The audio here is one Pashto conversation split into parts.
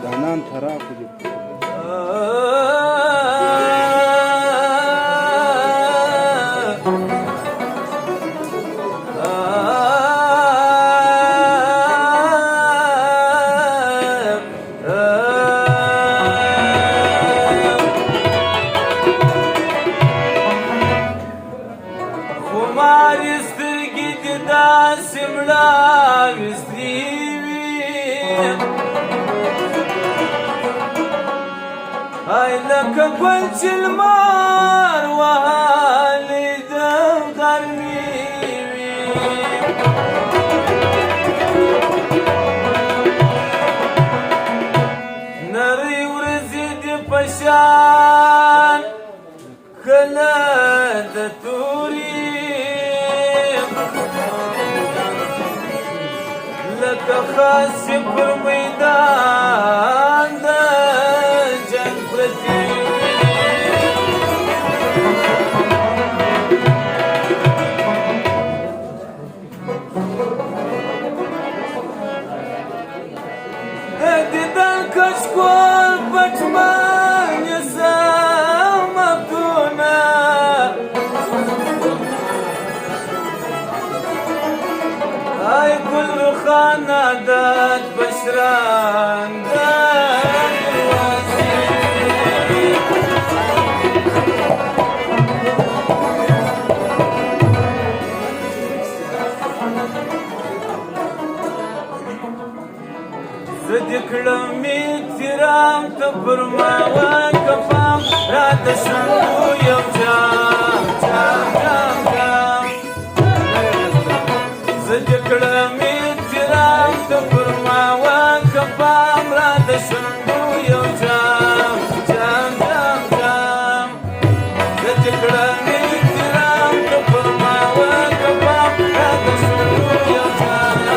دانان تراکو دي لکه ګل چې لمر وهلی د غرمې وي نرۍ ورځې دې په شان کله د تورې لکه خاص چې پر میدان د دیدن کشکول پچمان یسم ابدونه ای گل رخانه داد بشران زدی کړم احترام ته پر ما وکفام راته شنو یو جام جام جام جام زدی کړم احترام ته پر ما وکفام راته شنو یو جام جام جام جام زدی کړم احترام ته پر ما وکفام راته شنو یو جام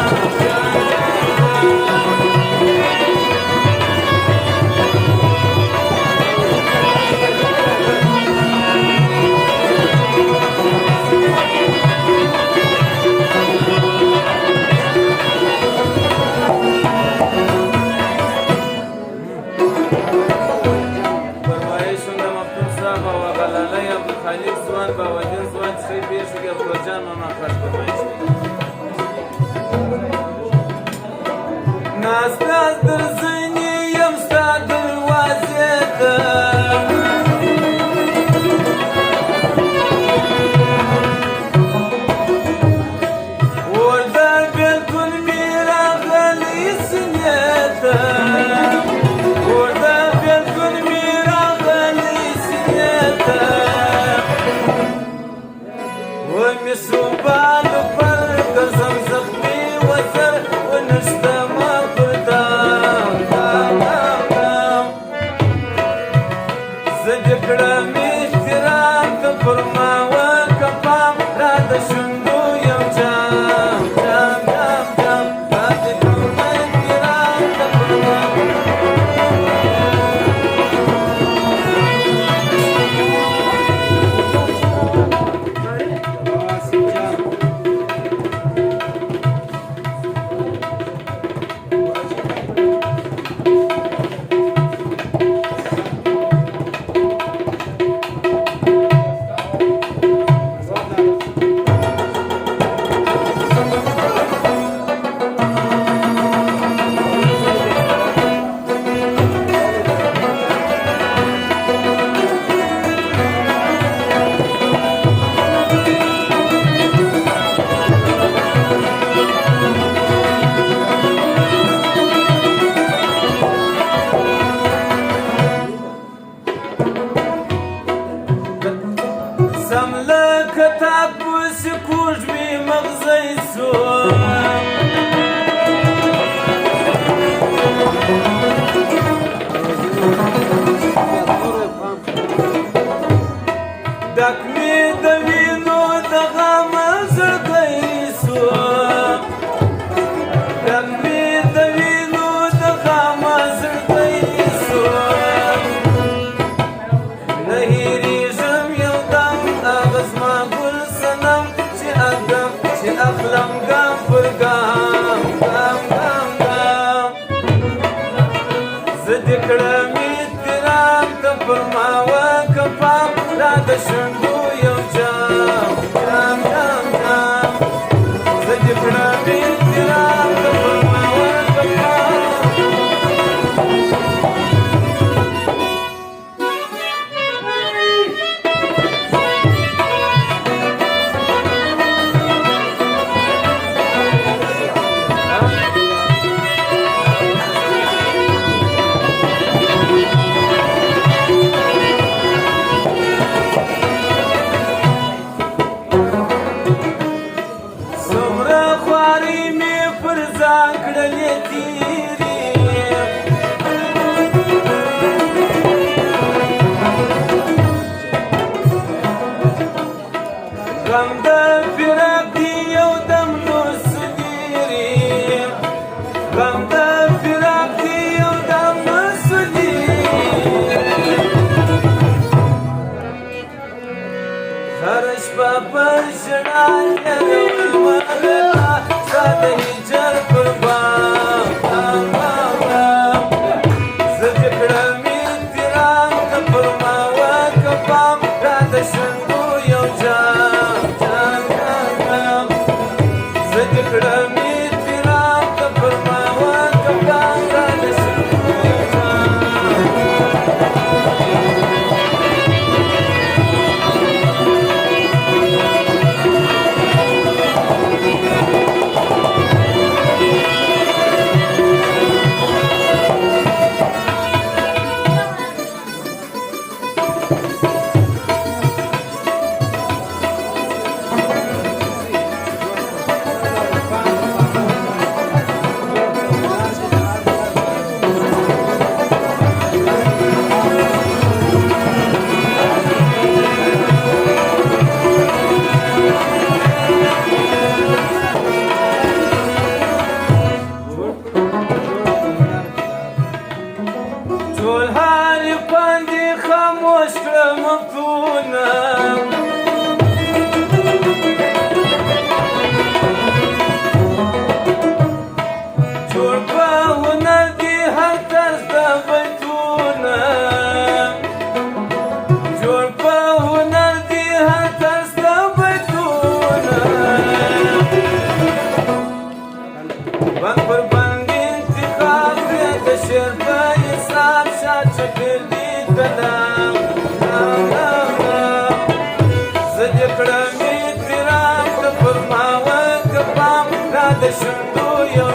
ناز ناز در زنی یم ستا دروازې ته اور د بېلتون مې راغلی سینې ته اور د بېلتون مې راغلی سینې ته ومې صوبان پر ګرځم زخمي وزر ونشته ما پر دام دې کړم احترام ته پر ما وکړه پام را د شونډو یو جام جام جام جام زه دې کړم احترام ته پر ما وکړه پام غم د فراق دی یو دم نو سديري غم د فراق دی یو دم نو سديري هر شپه پر ژړا یې ورغلا ساده هجر پر بام زه دې کړم احترام ته پر ما وکړه پام را د شونډو یو جام کړم احترام ته پر ما وکړه پام را د شونډو یو جام ټول حال باندې خاموش کړم مفتونه جوړ په هنر دي هر طرز د بیتونه جوړ په هنر دي هر طرز د بیتونه بند پر بند انتخاب د شعر په حساب شاد شکل دی کلام زه دې کړم احترام ته پر ما وکړه پام را د شونډو یو